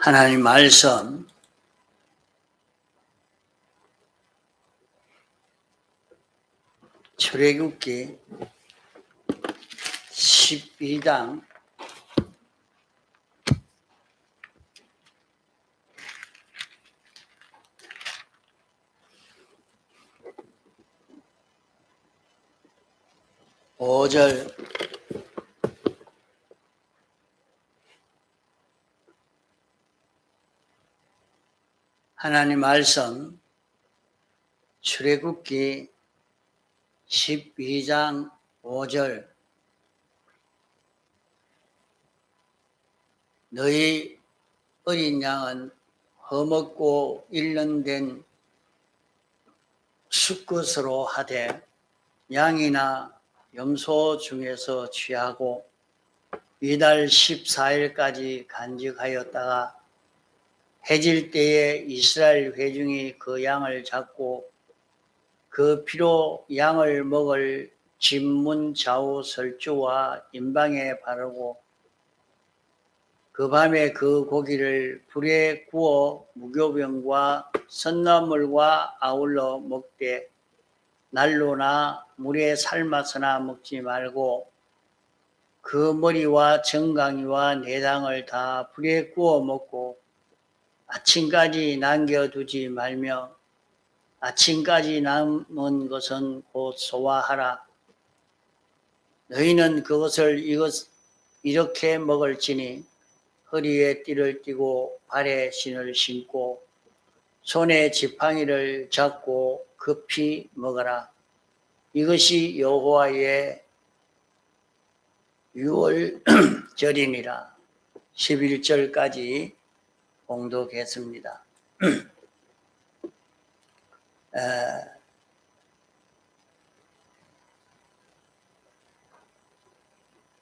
하나님 말씀 출애굽기 12장 5절 하나님 말씀 출애굽기 12장 5절 너희 어린 양은 허먹고 일년된 수컷으로 하되 양이나 염소 중에서 취하고 이달 14일까지 간직하였다가 해질 때에 이스라엘 회중이 그 양을 잡고 그 피로 양을 먹을 집문 좌우 설주와 임방에 바르고 그 밤에 그 고기를 불에 구워 무교병과 선나물과 아울러 먹되 날로나 물에 삶아서나 먹지 말고 그 머리와 정강이와 내장을 다 불에 구워 먹고 아침까지 남겨두지 말며 아침까지 남은 것은 곧 소화하라. 너희는 그것을 이렇게 먹을지니 허리에 띠를 띠고 발에 신을 신고 손에 지팡이를 잡고 급히 먹어라. 이것이 여호와의 유월절이니라. 11절까지 봉독했습니다.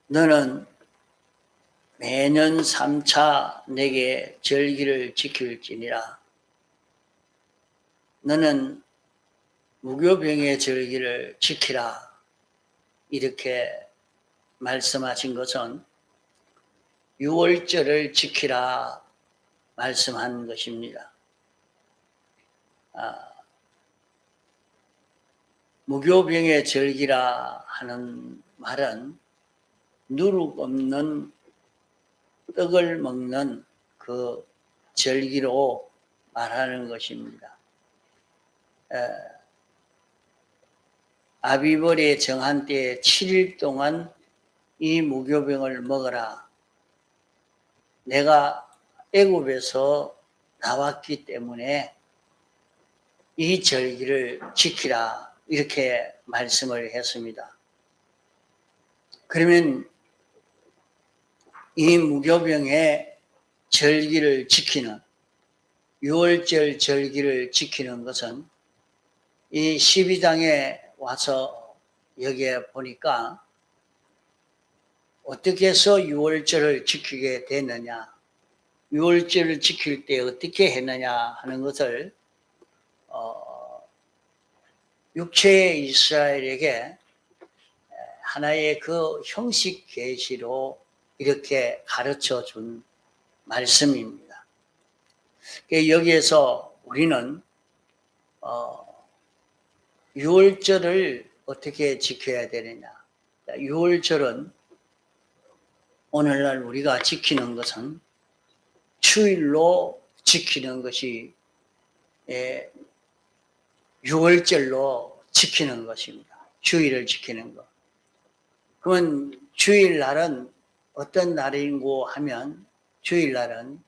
너는 매년 3차 내게 절기를 지킬지니라. 너는 무교병의 절기를 지키라. 이렇게 말씀하신 것은 유월절을 지키라 말씀한 것입니다. 무교병의 절기라 하는 말은 누룩 없는 떡을 먹는 그 절기로 말하는 것입니다. 아비벌의 정한 때에 7일 동안 이 무교병을 먹어라. 내가 애굽에서 나왔기 때문에 이 절기를 지키라. 이렇게 말씀을 했습니다. 그러면 이 무교병의 절기를 지키는 유월절 절기를 지키는 것은 이 12장에 와서 여기에 보니까 어떻게 해서 유월절을 지키게 됐느냐, 유월절을 지킬 때 어떻게 했느냐 하는 것을 육체의 이스라엘에게 하나의 그 형식 계시로 이렇게 가르쳐 준 말씀입니다. 여기에서 우리는 유월절을 어떻게 지켜야 되느냐. 유월절은 오늘날 우리가 지키는 것은 주일로 지키는 것이 유월절로 지키는 것입니다. 주일을 지키는 것. 그러면 주일날은 어떤 날인고 하면 주일날은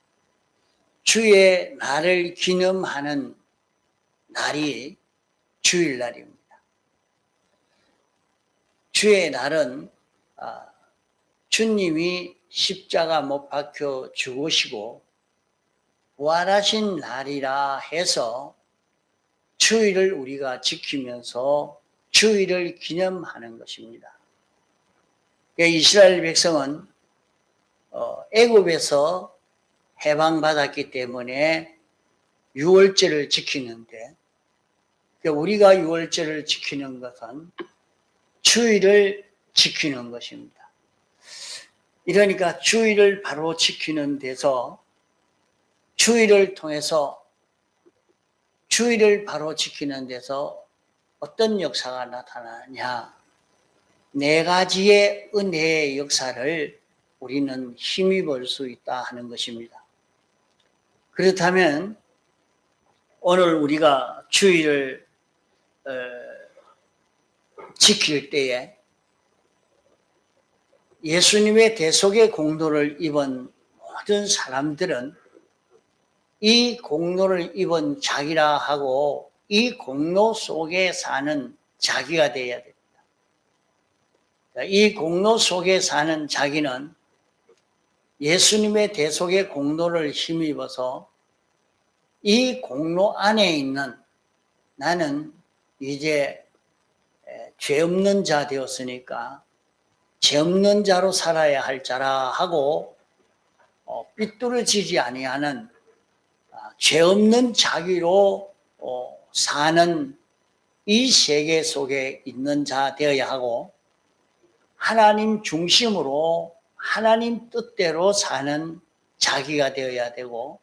주의 날을 기념하는 날이 주일날입니다. 주의 날은 주님이 십자가 못 박혀 죽으시고 부활하신 날이라 해서 주일을 우리가 지키면서 주일을 기념하는 것입니다. 이스라엘 백성은 애굽에서 해방받았기 때문에 유월절을 지키는데 우리가 유월절을 지키는 것은 주일을 지키는 것입니다. 이러니까 주일을 바로 지키는 데서 주의를 통해서 주의를 바로 지키는 데서 어떤 역사가 나타나냐? 네 가지의 은혜의 역사를 우리는 힘입을 수 있다 하는 것입니다. 그렇다면 오늘 우리가 주의를 지킬 때에 예수님의 대속의 공로를 입은 모든 사람들은 이 공로를 입은 자기라 하고 이 공로 속에 사는 자기가 되어야 됩니다. 이 공로 속에 사는 자기는 예수님의 대속의 공로를 힘입어서 이 공로 안에 있는 나는 이제 죄 없는 자 되었으니까 죄 없는 자로 살아야 할 자라 하고 삐뚤어지지 아니하는 죄 없는 자기로 사는 이 세계 속에 있는 자 되어야 하고 하나님 중심으로 하나님 뜻대로 사는 자기가 되어야 되고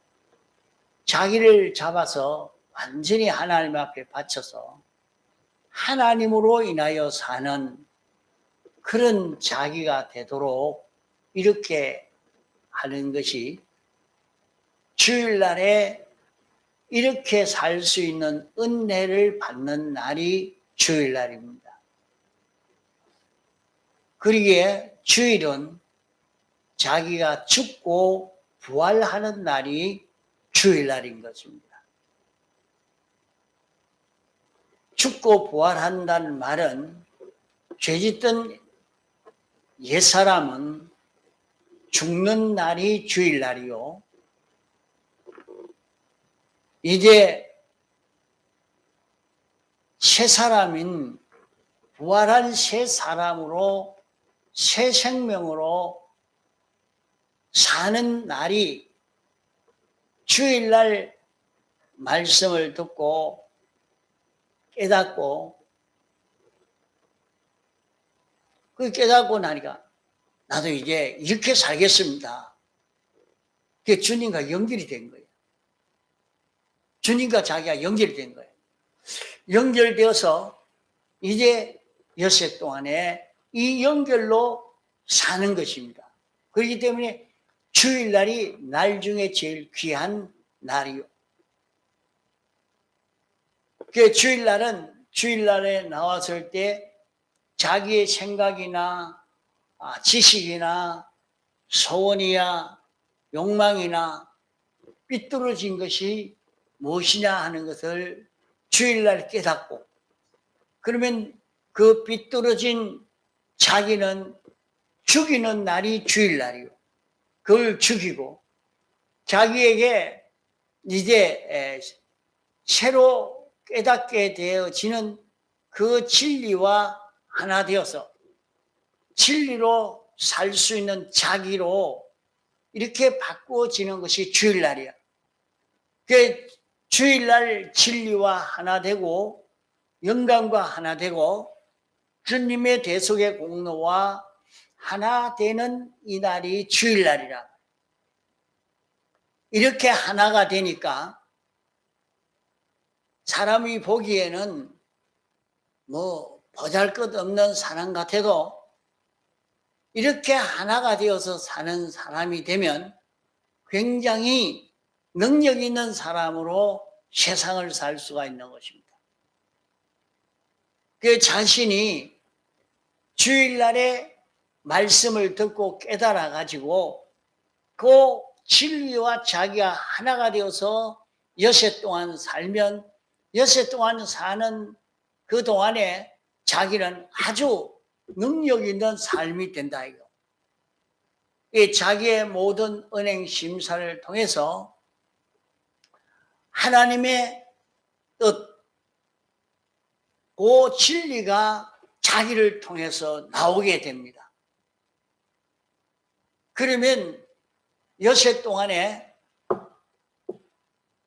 자기를 잡아서 완전히 하나님 앞에 바쳐서 하나님으로 인하여 사는 그런 자기가 되도록 이렇게 하는 것이 주일날에 이렇게 살 수 있는 은혜를 받는 날이 주일날입니다. 그러기에 주일은 자기가 죽고 부활하는 날이 주일날인 것입니다. 죽고 부활한다는 말은 죄짓던 옛사람은 죽는 날이 주일날이요. 이제 새 사람인 부활한 새 사람으로 새 생명으로 사는 날이 주일날 말씀을 듣고 깨닫고 그 깨닫고 나니까 나도 이제 이렇게 살겠습니다. 그게 주님과 연결이 된 거예요. 주님과 자기가 연결이 된 거예요. 연결되어서 이제 엿새 동안에 이 연결로 사는 것입니다. 그렇기 때문에 주일날이 날 중에 제일 귀한 날이요. 그 주일날에 나왔을 때 자기의 생각이나 지식이나 소원이나 욕망이나 삐뚤어진 것이 무엇이냐 하는 것을 주일날 깨닫고 그러면 그 삐뚤어진 자기는 죽이는 날이 주일날이요. 그걸 죽이고 자기에게 이제 새로 깨닫게 되어지는 그 진리와 하나 되어서 진리로 살 수 있는 자기로 이렇게 바꾸어지는 것이 주일날이야. 그 주일날 진리와 하나 되고 영광과 하나 되고 주님의 대속의 공로와 하나 되는 이 날이 주일날이라. 이렇게 하나가 되니까 사람이 보기에는 뭐 보잘것없는 사람 같아도 이렇게 하나가 되어서 사는 사람이 되면 굉장히 능력 있는 사람으로 세상을 살 수가 있는 것입니다. 그 자신이 주일날에 말씀을 듣고 깨달아 가지고 그 진리와 자기가 하나가 되어서 엿새 동안 살면 엿새 동안 사는 그 동안에 자기는 아주 능력 있는 삶이 된다 이거. 이 자기의 모든 은행 심사를 통해서 하나님의 뜻, 그 진리가 자기를 통해서 나오게 됩니다. 그러면 엿새 동안에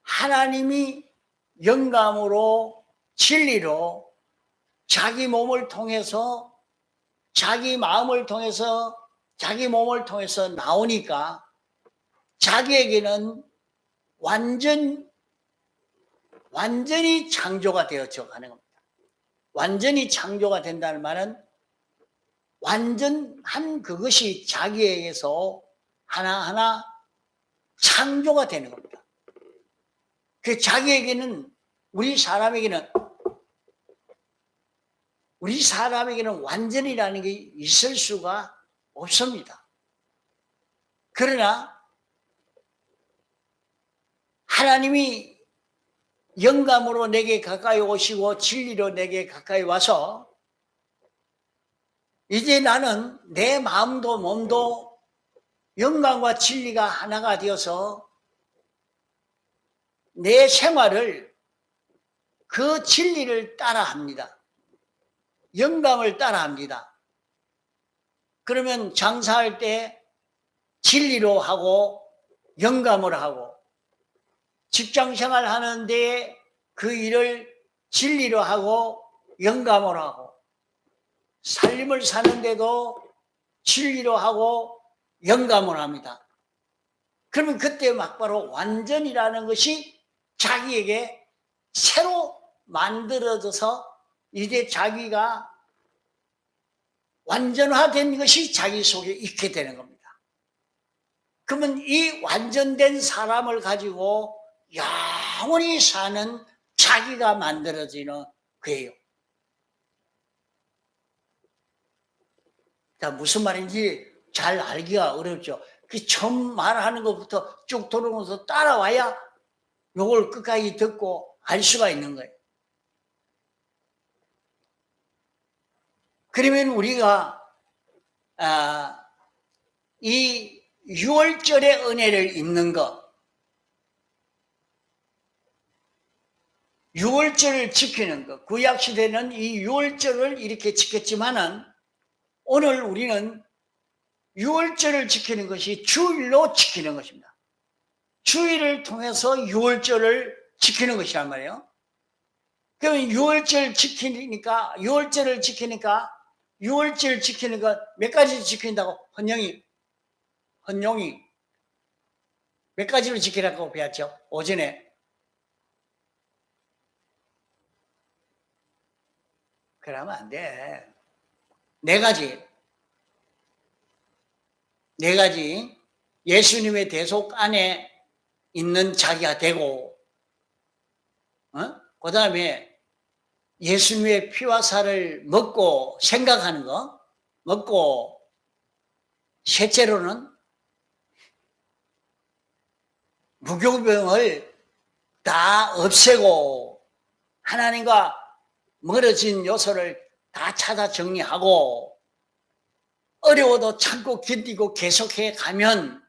하나님이 영감으로 진리로 자기 몸을 통해서 자기 마음을 통해서 자기 몸을 통해서 나오니까 자기에게는 완전히 창조가 되어져 가는 겁니다. 완전히 창조가 된다는 말은 완전한 그것이 자기에게서 하나하나 창조가 되는 겁니다. 그 자기에게는 우리 사람에게는 완전이라는 게 있을 수가 없습니다. 그러나 하나님이 영감으로 내게 가까이 오시고 진리로 내게 가까이 와서 이제 나는 내 마음도 몸도 영감과 진리가 하나가 되어서 내 생활을 그 진리를 따라합니다. 영감을 따라합니다. 그러면 장사할 때 진리로 하고 영감을 하고, 직장생활 하는데 그 일을 진리로 하고 영감을 하고, 살림을 사는데도 진리로 하고 영감을 합니다. 그러면 그때 막바로 완전이라는 것이 자기에게 새로 만들어져서 이제 자기가 완전화된 것이 자기 속에 있게 되는 겁니다. 그러면 이 완전된 사람을 가지고 영원히 사는 자기가 만들어지는 거예요. 자, 무슨 말인지 잘 알기가 어렵죠. 그 처음 말하는 것부터 쭉 돌아오면서 따라와야 요걸 끝까지 듣고 알 수가 있는 거예요. 그러면 우리가 이 6월절의 은혜를 입는 것, 6월절을 지키는 것, 구약시대는 이 6월절을 이렇게 지켰지만은 오늘 우리는 6월절을 지키는 것이 주일로 지키는 것입니다. 주일을 통해서 6월절을 지키는 것이란 말이에요. 그러면 6월절 지키니까 6월절을 지키니까 6월절 지키는 것 몇 가지 지킨다고 헌용이 몇 가지로 지키라고 배웠죠? 오전에. 그러면 안 돼. 네 가지 예수님의 대속 안에 있는 자기가 되고, 그 다음에 예수님의 피와 살을 먹고 생각하는 거, 먹고, 셋째로는 무교병을 다 없애고 하나님과 멀어진 요소를 다 찾아 정리하고 어려워도 참고 견디고 계속해 가면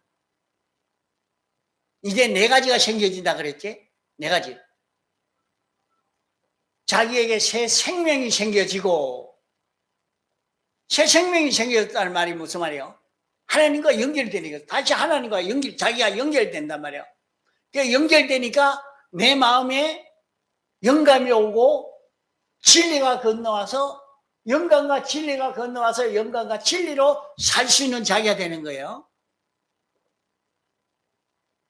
이제 네 가지가 생겨진다 그랬지? 네 가지. 자기에게 새 생명이 생겨지고, 새 생명이 생겼다는 말이 무슨 말이에요? 하나님과 연결되니까, 다시 하나님과 자기가 연결된단 말이에요. 그 연결되니까 내 마음에 영감이 오고 진리가 건너와서 영감과 진리가 건너와서 영감과 진리로 살 수 있는 자기가 되는 거예요.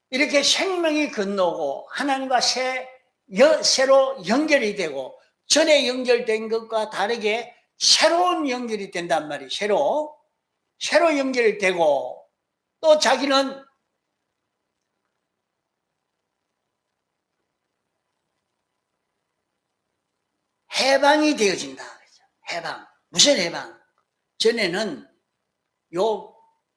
이렇게 생명이 건너고 하나님과 새로 연결이 되고, 전에 연결된 것과 다르게 새로운 연결이 된단 말이에요. 새로 연결이 되고, 또 자기는 해방이 되어진다. 해방. 무슨 해방? 전에는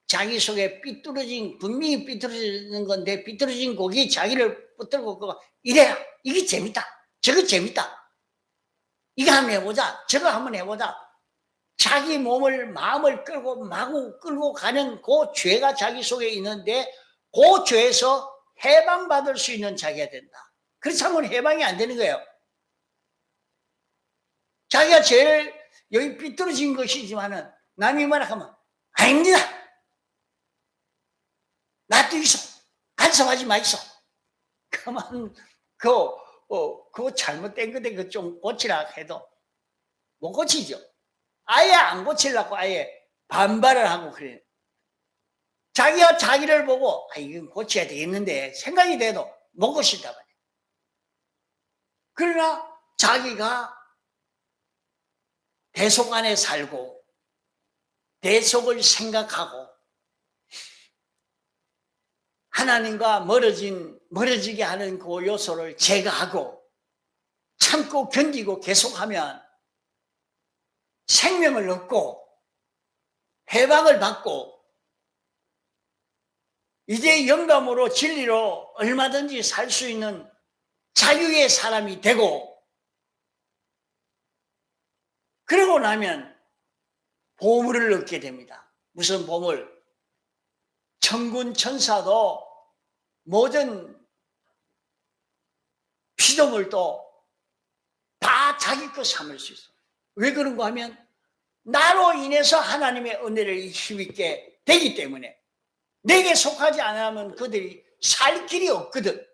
자기 속에 분명히 삐뚤어지는 건데, 삐뚤어진 곡이 자기를 붙들고 이래야 이게 재밌다. 저거 재밌다. 이거 한번 해보자. 저거 한번 해보자. 자기 마음을 마구 끌고 가는 그 죄가 자기 속에 있는데, 그 죄에서 해방받을 수 있는 자기가 된다. 그렇지 않으면 해방이 안 되는 거예요. 자기가 제일 여기 삐뚤어진 것이지만은 남이 말하면 아닙니다. 놔둬 있어. 간섭하지 마있어. 그만 그거 잘못된 건데 그거 좀 고치라 해도 못 고치죠. 아예 안 고치려고 아예 반발을 하고 그래요. 자기가 자기를 보고 이건 고쳐야 되겠는데 생각이 돼도 먹으신다 말이에요. 그러나 자기가 대속 안에 살고 대속을 생각하고 하나님과 멀어지게 하는 그 요소를 제거하고 참고 견디고 계속하면 생명을 얻고 해방을 받고 이제 영감으로 진리로 얼마든지 살 수 있는 자유의 사람이 되고, 그러고 나면 보물을 얻게 됩니다. 무슨 보물? 천군 천사도 모든 피조물도 다 자기 것 삼을 수 있어요. 왜 그런가 하면 나로 인해서 하나님의 은혜를 힘있게 되기 때문에. 내게 속하지 않으면 그들이 살 길이 없거든.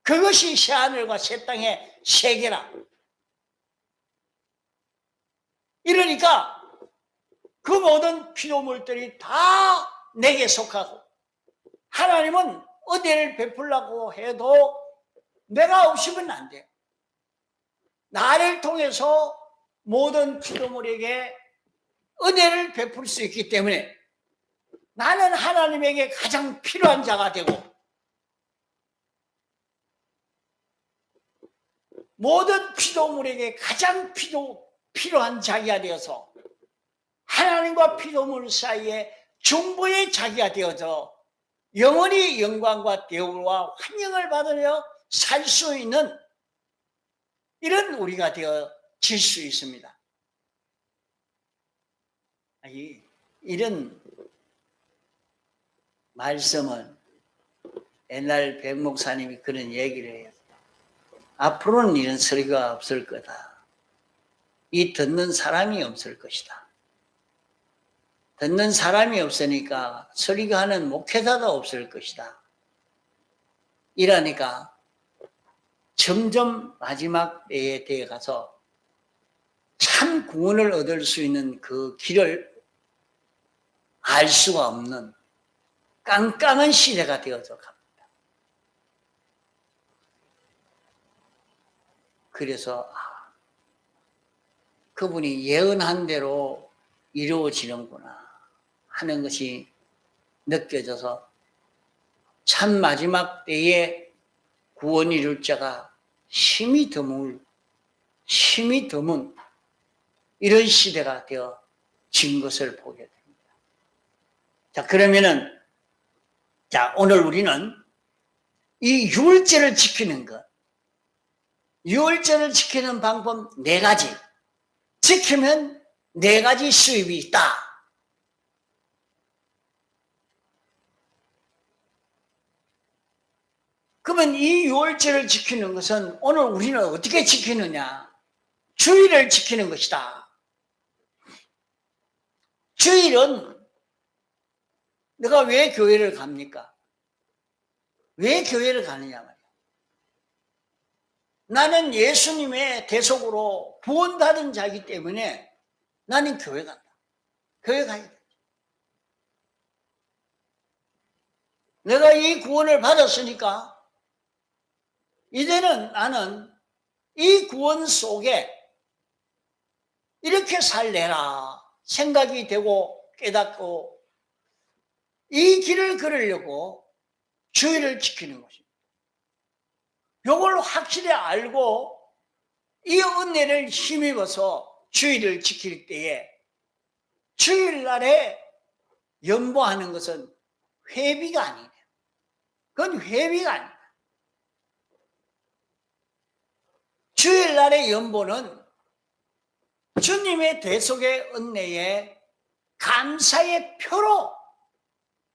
그것이 새하늘과 새 땅의 세계라. 이러니까 그 모든 피조물들이 다 내게 속하고, 하나님은 은혜를 베풀라고 해도 내가 없으면 안 돼. 나를 통해서 모든 피조물에게 은혜를 베풀 수 있기 때문에 나는 하나님에게 가장 필요한 자가 되고, 모든 피조물에게 가장 필요한 자기가 되어서 하나님과 피조물 사이에 중보의 자기가 되어서 영원히 영광과 대우와 환영을 받으며 살 수 있는 이런 우리가 되어질 수 있습니다. 이런 말씀은 옛날 백 목사님이 그런 얘기를 해요. 앞으로는 이런 설교가 없을 거다. 이 듣는 사람이 없을 것이다. 듣는 사람이 없으니까 설교하는 목회자도 없을 것이다. 이러니까 점점 마지막 때에 되어 가서 참 구원을 얻을 수 있는 그 길을 알 수가 없는 깜깜한 시대가 되어서 갑니다. 그래서 그분이 예언한 대로 이루어지는구나 하는 것이 느껴져서 참 마지막 때에 구원 이룰 자가 힘이 드문 이런 시대가 되어진 것을 보게 됩니다. 자, 그러면은 오늘 우리는 이 유월절을 지키는 것, 유월절을 지키는 방법 4가지. 지키면 4가지 수입이 있다. 그러면 이 유월절을 지키는 것은 오늘 우리는 어떻게 지키느냐? 주일을 지키는 것이다. 주일은 내가 왜 교회를 갑니까? 왜 교회를 가느냐 말이야. 나는 예수님의 대속으로 구원받은 자이기 때문에 나는 교회 간다. 교회 가야 돼. 내가 이 구원을 받았으니까 이제는 나는 이 구원 속에 이렇게 살래라 생각이 되고 깨닫고 이 길을 걸으려고 주일을 지키는 것입니다. 이걸 확실히 알고 이 은혜를 힘입어서 주일을 지킬 때에 주일날에 연보하는 것은 회비가 아니에요. 그건 회비가 아니에요. 주일날의 연보는 주님의 대속의 은혜에 감사의 표로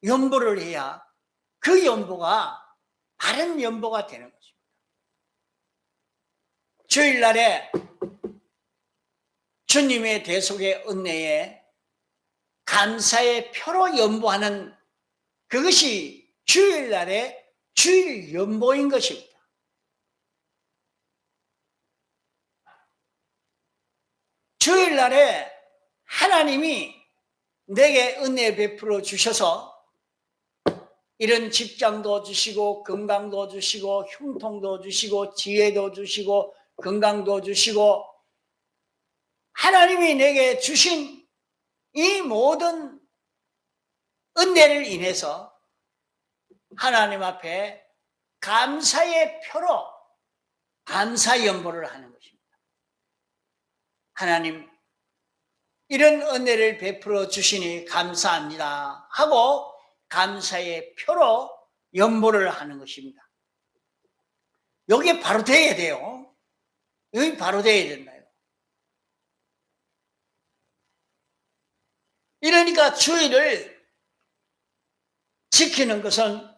연보를 해야 그 연보가 바른 연보가 되는 것입니다. 주일날에 주님의 대속의 은혜에 감사의 표로 연보하는 그것이 주일날의 주일 연보인 것입니다. 주일날에 하나님이 내게 은혜 베풀어 주셔서 이런 직장도 주시고 건강도 주시고 흉통도 주시고 지혜도 주시고 건강도 주시고 하나님이 내게 주신 이 모든 은혜를 인해서 하나님 앞에 감사의 표로 감사 연보를 하는 것입니다. 하나님, 이런 은혜를 베풀어 주시니 감사합니다 하고 감사의 표로 연보를 하는 것입니다. 여기 바로 돼야 돼요. 여기 바로 돼야 된다요. 이러니까 주의를 지키는 것은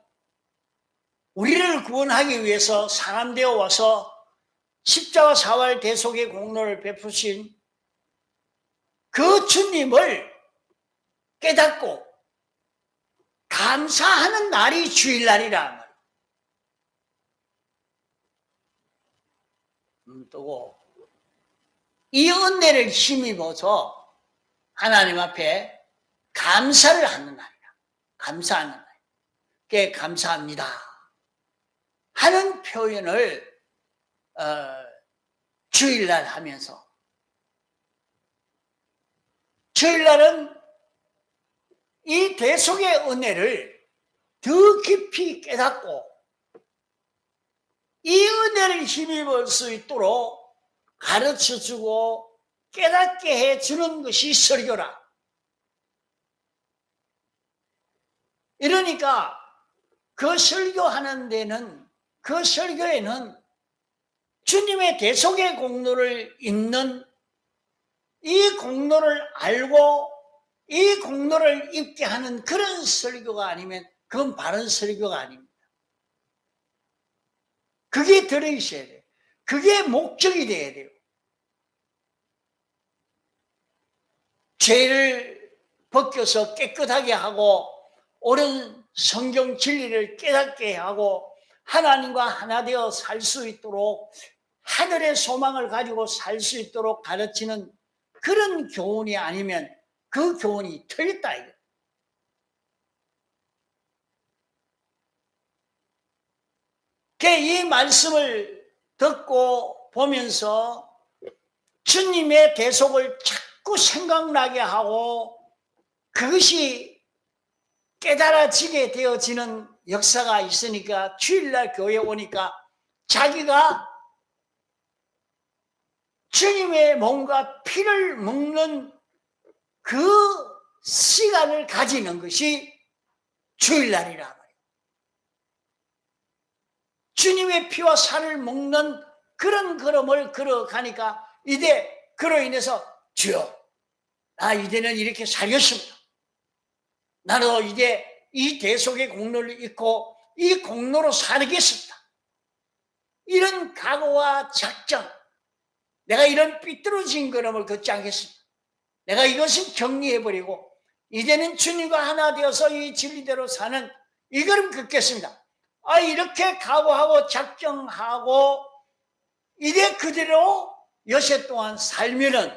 우리를 구원하기 위해서 사람 되어 와서 십자가 사활 대속의 공로를 베푸신 그 주님을 깨닫고 감사하는 날이 주일날이라. 또 이 은혜를 힘입어서 하나님 앞에 감사를 하는 날이라. 감사하는 날. 그게 감사합니다 하는 표현을 주일날 하면서, 주일날은 이 대속의 은혜를 더 깊이 깨닫고 이 은혜를 힘입을 수 있도록 가르쳐주고 깨닫게 해주는 것이 설교라. 이러니까 그 설교하는 데는, 그 설교에는 주님의 대속의 공로를 읽는, 이 공로를 알고 이 공로를 입게 하는 그런 설교가 아니면 그건 바른 설교가 아닙니다. 그게 들어있어야 돼요. 그게 목적이 돼야 돼요. 죄를 벗겨서 깨끗하게 하고 옳은 성경 진리를 깨닫게 하고 하나님과 하나 되어 살 수 있도록, 하늘의 소망을 가지고 살 수 있도록 가르치는 그런 교훈이 아니면 그 교훈이 틀렸다 이거. 이 말씀을 듣고 보면서 주님의 대속을 자꾸 생각나게 하고 그것이 깨달아지게 되어지는 역사가 있으니까 주일날 교회에 오니까 자기가 주님의 몸과 피를 먹는 그 시간을 가지는 것이 주일날이라 말이에요. 주님의 피와 살을 먹는 그런 걸음을 걸어가니까 이제 그로 인해서 주여, 나 이제는 이렇게 살겠습니다. 나는 이제 이 대속의 공로를 잊고 이 공로로 살겠습니다. 이런 각오와 작정, 내가 이런 삐뚤어진 걸음을 걷지 않겠습니다. 내가 이것을 정리해버리고 이제는 주님과 하나 되어서 이 진리대로 사는 이 걸음 걷겠습니다. 이렇게 각오하고 작정하고 이제 그대로 여세 동안 살면은,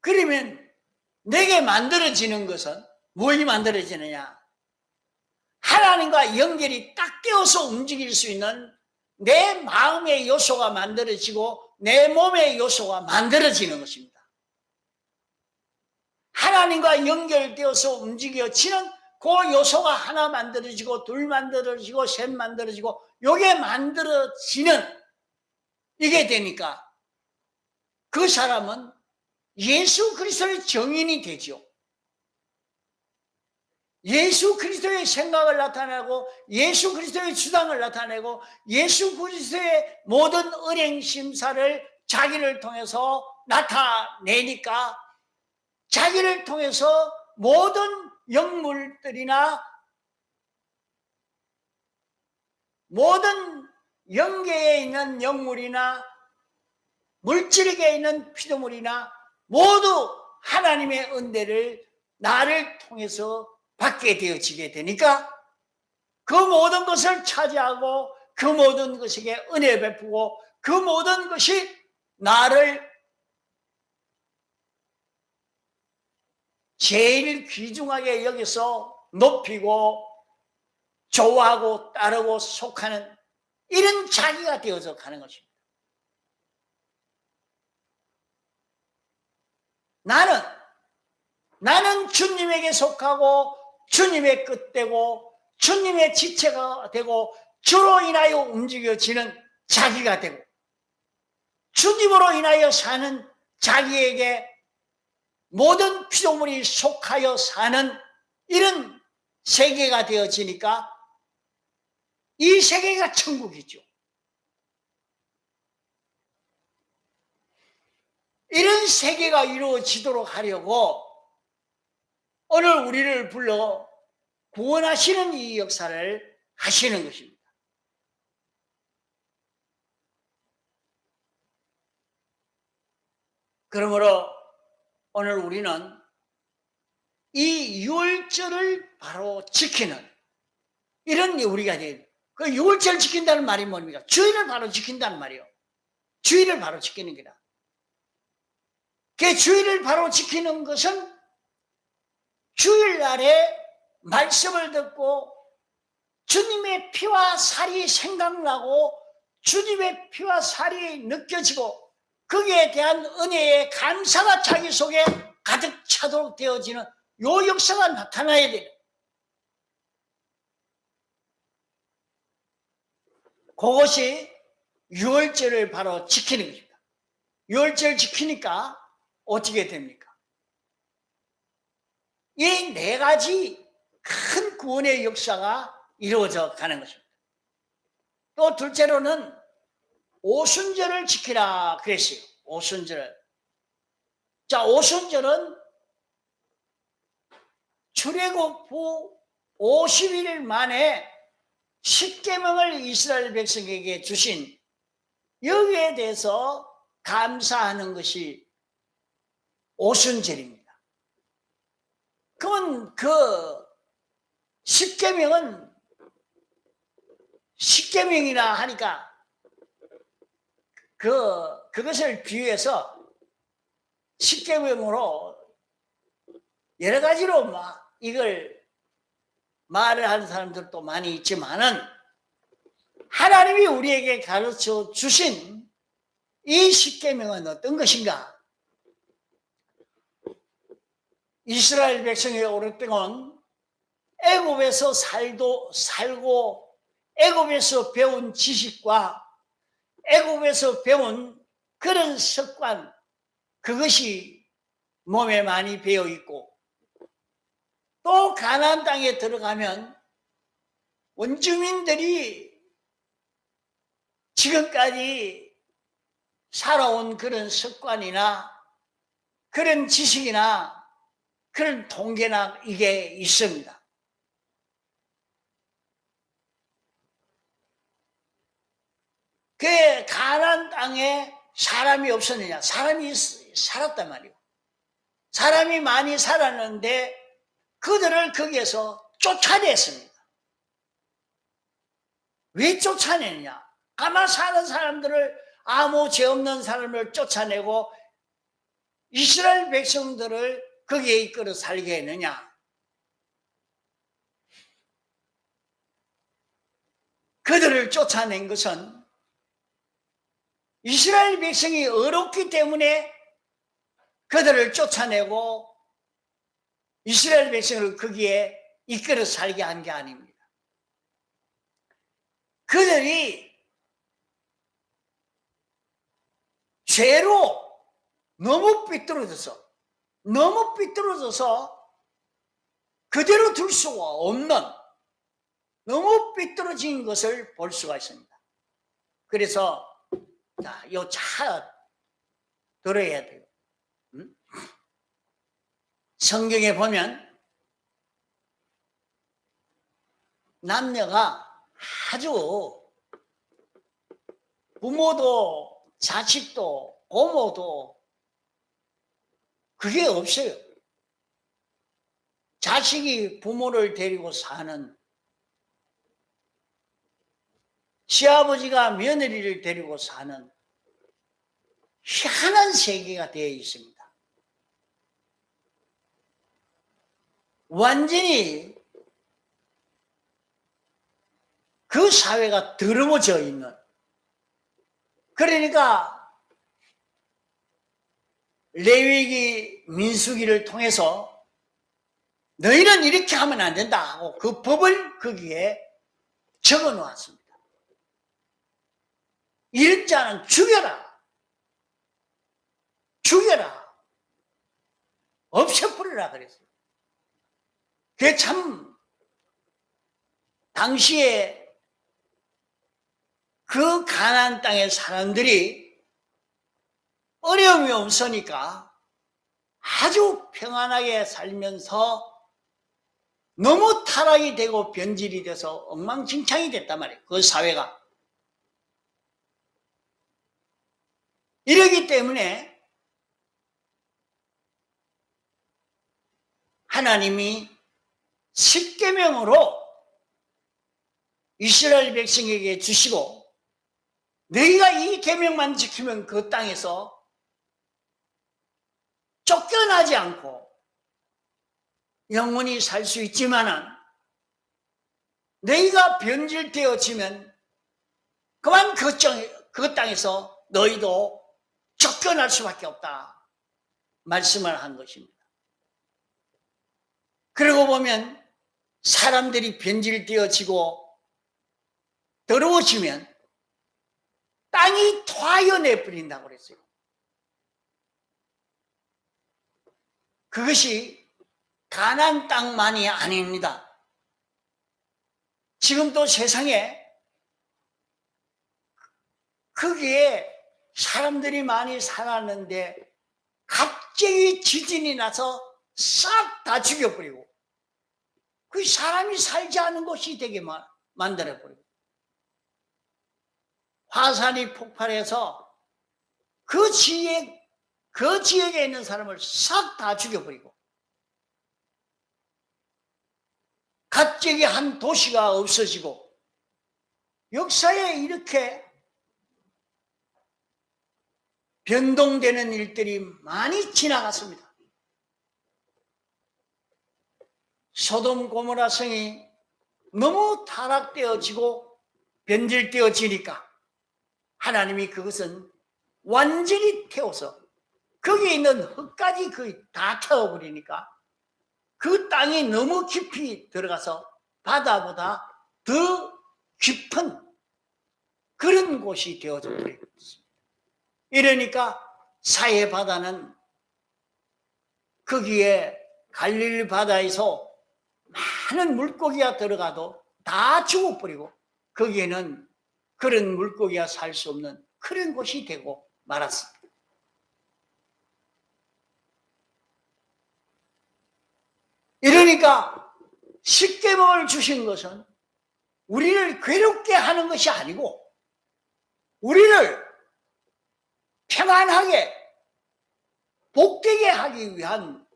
그러면 내게 만들어지는 것은 무엇이 만들어지느냐? 하나님과 연결이 딱 떼어서 움직일 수 있는 내 마음의 요소가 만들어지고 내 몸의 요소가 만들어지는 것입니다. 하나님과 연결되어서 움직여지는 그 요소가 하나 만들어지고 둘 만들어지고 셋 만들어지고 요게 만들어지는 이게 되니까 그 사람은 예수 그리스도의 정인이 되죠. 예수 그리스도의 생각을 나타내고 예수 그리스도의 주장을 나타내고 예수 그리스도의 모든 은행 심사를 자기를 통해서 나타내니까 자기를 통해서 모든 영물들이나 모든 영계에 있는 영물이나 물질에게 있는 피조물이나 모두 하나님의 은혜를 나를 통해서 받게 되어지게 되니까 그 모든 것을 차지하고 그 모든 것에게 은혜 베푸고 그 모든 것이 나를 제일 귀중하게 여기서 높이고 좋아하고 따르고 속하는 이런 자기가 되어서 가는 것입니다. 나는 주님에게 속하고 주님의 끝되고 주님의 지체가 되고 주로 인하여 움직여지는 자기가 되고 주님으로 인하여 사는 자기에게 모든 피조물이 속하여 사는 이런 세계가 되어지니까 이 세계가 천국이죠. 이런 세계가 이루어지도록 하려고 오늘 우리를 불러 구원하시는 이 역사를 하시는 것입니다. 그러므로 오늘 우리는 이 유월절을 바로 지키는 이런 우리가 돼요. 그 유월절 지킨다는 말이 뭡니까? 주일을 바로 지킨다는 말이요. 주일을 바로 지키는 게다. 그 주일을 바로 지키는 것은 주일날에 말씀을 듣고 주님의 피와 살이 생각나고 주님의 피와 살이 느껴지고 거기에 대한 은혜의 감사가 자기 속에 가득 차도록 되어지는 요 역사가 나타나야 돼요. 그것이 유월절을 바로 지키는 것입니다. 유월절 지키니까 어떻게 됩니까? 이 네 가지 큰 구원의 역사가 이루어져 가는 것입니다. 또 둘째로는 오순절을 지키라 그랬어요. 오순절을. 자, 오순절은 출애굽 후 50일 만에 십계명을 이스라엘 백성에게 주신 여기에 대해서 감사하는 것이 오순절입니다. 그러면 그 십계명은 십계명이라 하니까 그것을 비유해서 십계명으로 여러 가지로 막 이걸 말을 하는 사람들도 많이 있지만은 하나님이 우리에게 가르쳐 주신 이 십계명은 어떤 것인가? 이스라엘 백성이 오랫동안 애굽에서 살고 애굽에서 배운 지식과 애굽에서 배운 그런 습관, 그것이 몸에 많이 배어 있고 또 가나안 땅에 들어가면 원주민들이 지금까지 살아온 그런 습관이나 그런 지식이나 그런 통계나 이게 있습니다. 그 가나안 땅에 사람이 없었느냐? 사람이 살았단 말이에요. 사람이 많이 살았는데 그들을 거기에서 쫓아냈습니다. 왜 쫓아내느냐? 가만 사는 사람들을, 아무 죄 없는 사람을 쫓아내고 이스라엘 백성들을 거기에 이끌어 살게 했느냐? 그들을 쫓아낸 것은 이스라엘 백성이 어렵기 때문에 그들을 쫓아내고 이스라엘 백성을 거기에 이끌어 살게 한 게 아닙니다. 그들이 죄로 너무 삐뚤어져서 그대로 둘 수가 없는 너무 삐뚤어진 것을 볼 수가 있습니다. 그래서 자, 요 차 들어야 돼요. 성경에 보면 남녀가 아주 부모도 자식도 고모도 그게 없어요. 자식이 부모를 데리고 사는, 시아버지가 며느리를 데리고 사는 희한한 세계가 되어 있습니다. 완전히 그 사회가 더러워져 있는, 그러니까 레위기 민수기를 통해서 너희는 이렇게 하면 안 된다 하고 그 법을 거기에 적어 놓았습니다. 이런 자는 죽여라, 죽여라, 없애버리라 그랬어요. 그게 참 당시에 그 가나안 땅의 사람들이 어려움이 없으니까 아주 평안하게 살면서 너무 타락이 되고 변질이 돼서 엉망진창이 됐단 말이에요. 그 사회가. 이러기 때문에 하나님이 십계명으로 이스라엘 백성에게 주시고, 너희가 이 계명만 지키면 그 땅에서 쫓겨나지 않고 영원히 살 수 있지만은, 너희가 변질되어지면 그만 그 땅에서 너희도 쫓겨날 수밖에 없다 말씀을 한 것입니다. 그러고 보면 사람들이 변질되어지고 더러워지면 땅이 토하여 내버린다고 그랬어요. 그것이 가나안 땅만이 아닙니다. 지금도 세상에 거기에 사람들이 많이 살았는데 갑자기 지진이 나서 싹 다 죽여버리고 그 사람이 살지 않은 곳이 되게 만들어버리고, 화산이 폭발해서 그 지역에 있는 사람을 싹 다 죽여버리고, 갑자기 한 도시가 없어지고, 역사에 이렇게 변동되는 일들이 많이 지나갔습니다. 소돔 고모라 성이 너무 타락되어지고 변질되어지니까 하나님이 그것은 완전히 태워서 거기에 있는 흙까지 거의 다 태워버리니까 그 땅이 너무 깊이 들어가서 바다보다 더 깊은 그런 곳이 되어져 버렸습니다. 이러니까 사해 바다는 거기에 갈릴리 바다에서 많은 물고기가 들어가도 다 죽어버리고 거기에는 그런 물고기가 살 수 없는 그런 곳이 되고 말았습니다. 이러니까 십계명을 주신 것은 우리를 괴롭게 하는 것이 아니고 우리를 평안하게 복되게 하기 위한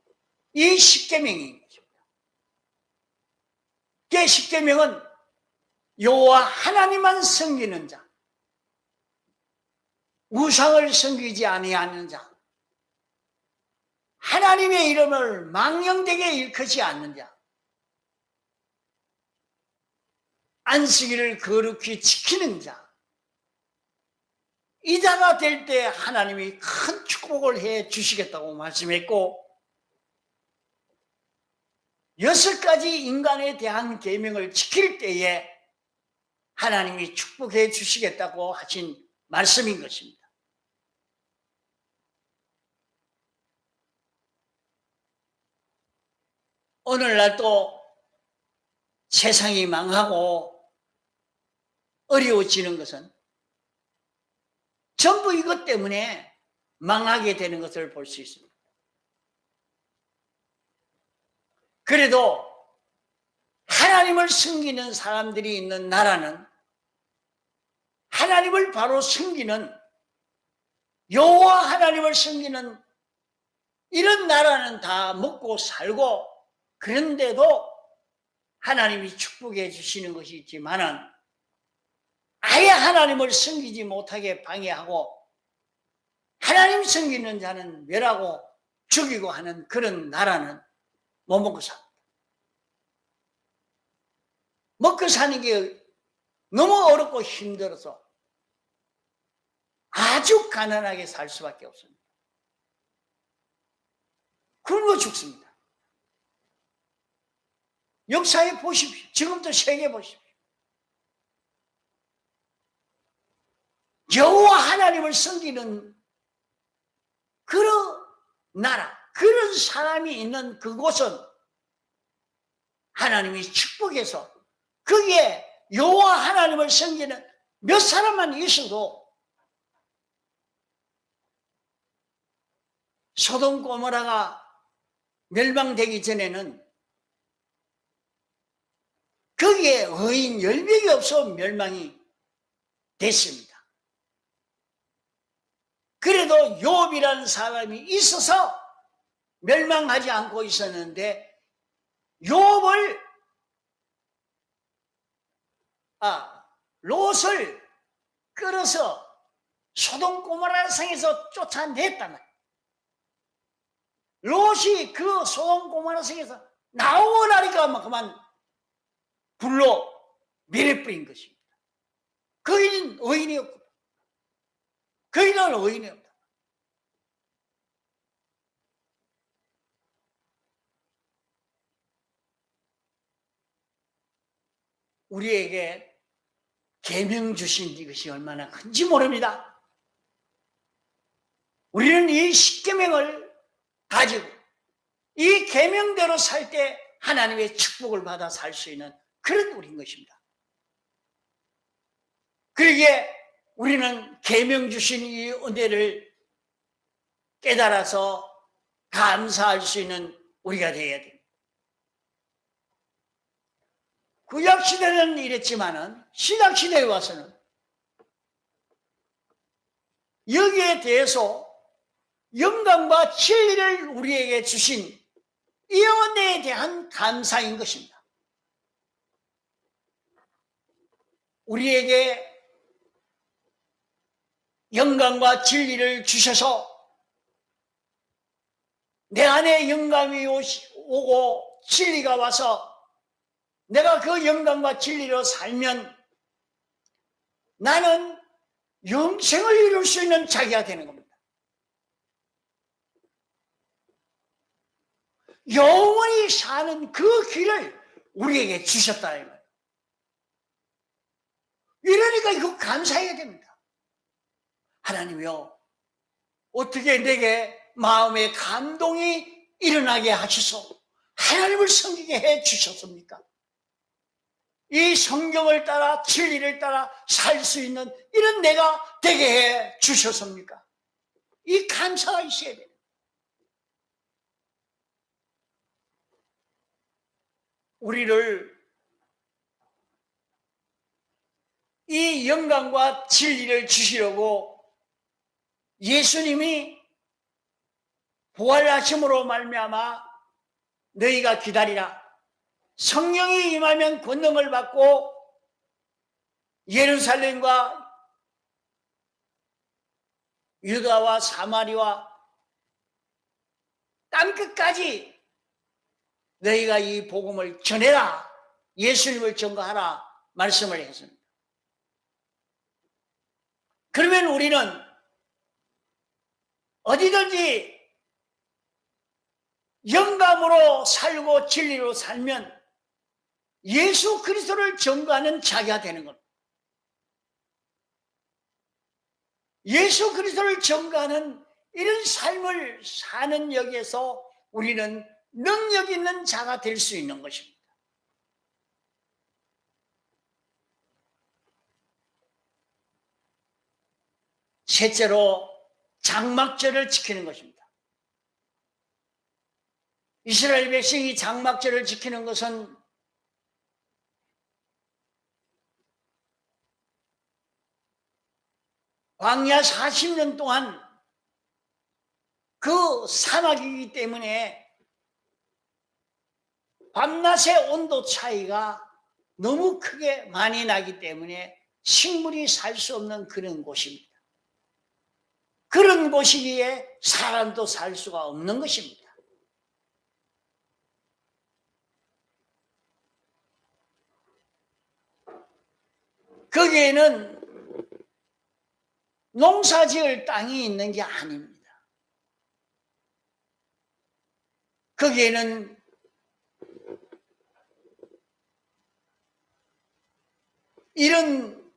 이 십계명인 것입니다. 그 십계명은 여호와 하나님만 섬기는 자, 우상을 섬기지 아니하는 자, 하나님의 이름을 망령되게 일컫지 않는 자, 안식일을 거룩히 지키는 자, 이 자가 될 때 하나님이 큰 축복을 해 주시겠다고 말씀했고, 6가지 인간에 대한 계명을 지킬 때에 하나님이 축복해 주시겠다고 하신 말씀인 것입니다. 오늘날 또 세상이 망하고 어려워지는 것은 전부 이것 때문에 망하게 되는 것을 볼 수 있습니다. 그래도 하나님을 섬기는 사람들이 있는 나라는, 하나님을 바로 섬기는, 여호와 하나님을 섬기는 이런 나라는 다 먹고 살고, 그런데도 하나님이 축복해 주시는 것이 있지만은 아예 하나님을 섬기지 못하게 방해하고 하나님 섬기는 자는 멸하고 죽이고 하는 그런 나라는 못 먹고 삽니다. 먹고 사는 게 너무 어렵고 힘들어서 아주 가난하게 살 수밖에 없습니다. 굶어 죽습니다. 역사에 보십시오. 지금도 세계 보십시오. 여호와 하나님을 섬기는 그런 나라, 그런 사람이 있는 그곳은 하나님이 축복해서 거기에 여호와 하나님을 섬기는 몇 사람만 있어도 소돔 고모라가 멸망되기 전에는 거기에 의인 10명이 없어 멸망이 됐습니다. 그래도 욥이라는 사람이 있어서 멸망하지 않고 있었는데 욥을 롯을 끌어서 소돔 고모라 성에서 쫓아냈단 말이에요. 롯이 그 소돔 고모라 성에서 나오라니까 그만 불로 밀어버린 것입니다. 거기는 의인이 없고 거기는 의인이 없다. 우리에게 계명 주신 이것이 얼마나 큰지 모릅니다. 우리는 이 십계명을 가지고 이 계명대로 살 때 하나님의 축복을 받아 살 수 있는 그런 우리인 것입니다. 그러기에 우리는 계명 주신 이 은혜를 깨달아서 감사할 수 있는 우리가 되어야 됩니다. 구약시대는 이랬지만은 신약시대에 와서는 여기에 대해서 영광과 진리를 우리에게 주신 이 은혜에 대한 감사인 것입니다. 우리에게 영광과 진리를 주셔서 내 안에 영광이 오고 진리가 와서 내가 그 영광과 진리로 살면 나는 영생을 이룰 수 있는 자기가 되는 겁니다. 영원히 사는 그 길을 우리에게 주셨다 이 말이에요. 이러니까 이거 감사해야 됩니다. 하나님이요, 어떻게 내게 마음에 감동이 일어나게 하셔서 하나님을 섬기게 해 주셨습니까? 이 성경을 따라 진리를 따라 살 수 있는 이런 내가 되게 해 주셨습니까? 이 감사가 있어야 돼요. 우리를 이 영광과 진리를 주시려고 예수님이 부활하심으로 말미암아 너희가 기다리라. 성령이 임하면 권능을 받고 예루살렘과 유다와 사마리와 땅끝까지 너희가 이 복음을 전해라. 예수님을 증거하라 말씀을 했습니다. 그러면 우리는 어디든지 영감으로 살고 진리로 살면 예수 그리스도를 증거하는 자기가 되는 겁니다. 예수 그리스도를 증거하는 이런 삶을 사는 여기에서 우리는 능력 있는 자가 될 수 있는 것입니다. 셋째로 장막절을 지키는 것입니다. 이스라엘 백성이 장막절을 지키는 것은 광야 40년 동안 그 사막이기 때문에 밤낮의 온도 차이가 너무 크게 많이 나기 때문에 식물이 살 수 없는 그런 곳입니다. 그런 곳이기에 사람도 살 수가 없는 것입니다. 거기에는 농사 지을 땅이 있는 게 아닙니다. 거기에는 이런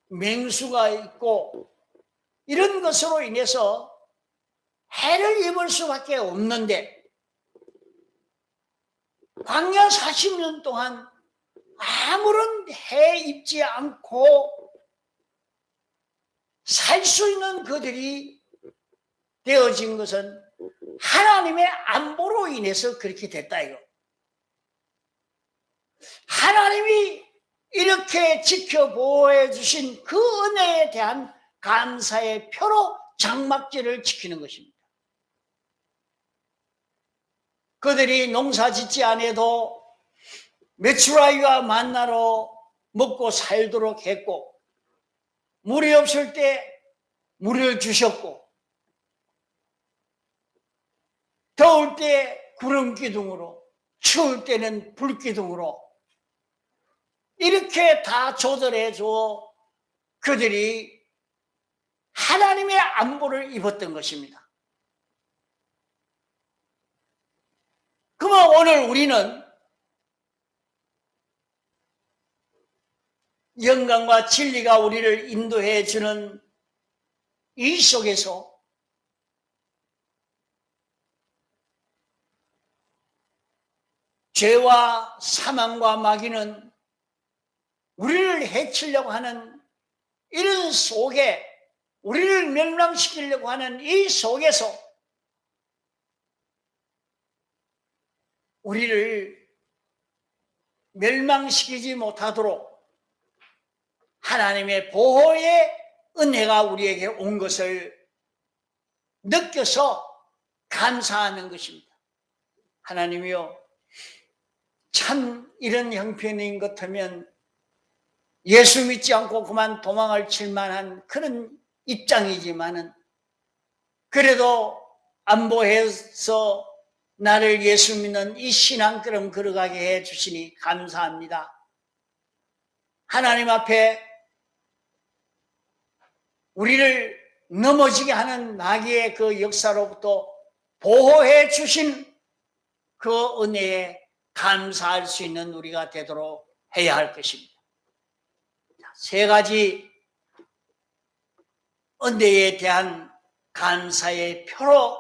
맹수가 있고 이런 것으로 인해서 해를 입을 수밖에 없는데 광야 40년 동안 아무런 해 입지 않고 살 수 있는 그들이 되어진 것은 하나님의 안보로 인해서 그렇게 됐다 이거. 하나님이 이렇게 지켜보호해 주신 그 은혜에 대한 감사의 표로 장막지를 지키는 것입니다. 그들이 농사 짓지 않아도 메추라기와 만나로 먹고 살도록 했고 물이 없을 때 물을 주셨고 더울 때 구름 기둥으로 추울 때는 불 기둥으로 이렇게 다 조절해 줘 그들이 하나님의 안보를 입었던 것입니다. 그러면 오늘 우리는 영광과 진리가 우리를 인도해 주는 이 속에서 죄와 사망과 마귀는 우리를 해치려고 하는 이런 속에 우리를 멸망시키려고 하는 이 속에서 우리를 멸망시키지 못하도록 하나님의 보호의 은혜가 우리에게 온 것을 느껴서 감사하는 것입니다. 하나님이요, 참 이런 형편인 것 같으면 예수 믿지 않고 그만 도망을 칠 만한 그런 입장이지만은 그래도 안보해서 나를 예수 믿는 이 신앙처럼 걸어가게 해 주시니 감사합니다. 하나님 앞에 우리를 넘어지게 하는 마귀의 그 역사로부터 보호해 주신 그 은혜에 감사할 수 있는 우리가 되도록 해야 할 것입니다. 세 가지 은혜에 대한 감사의 표로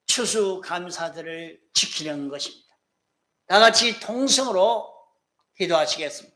추수감사들을 지키는 것입니다. 다 같이 통성으로 기도하시겠습니다.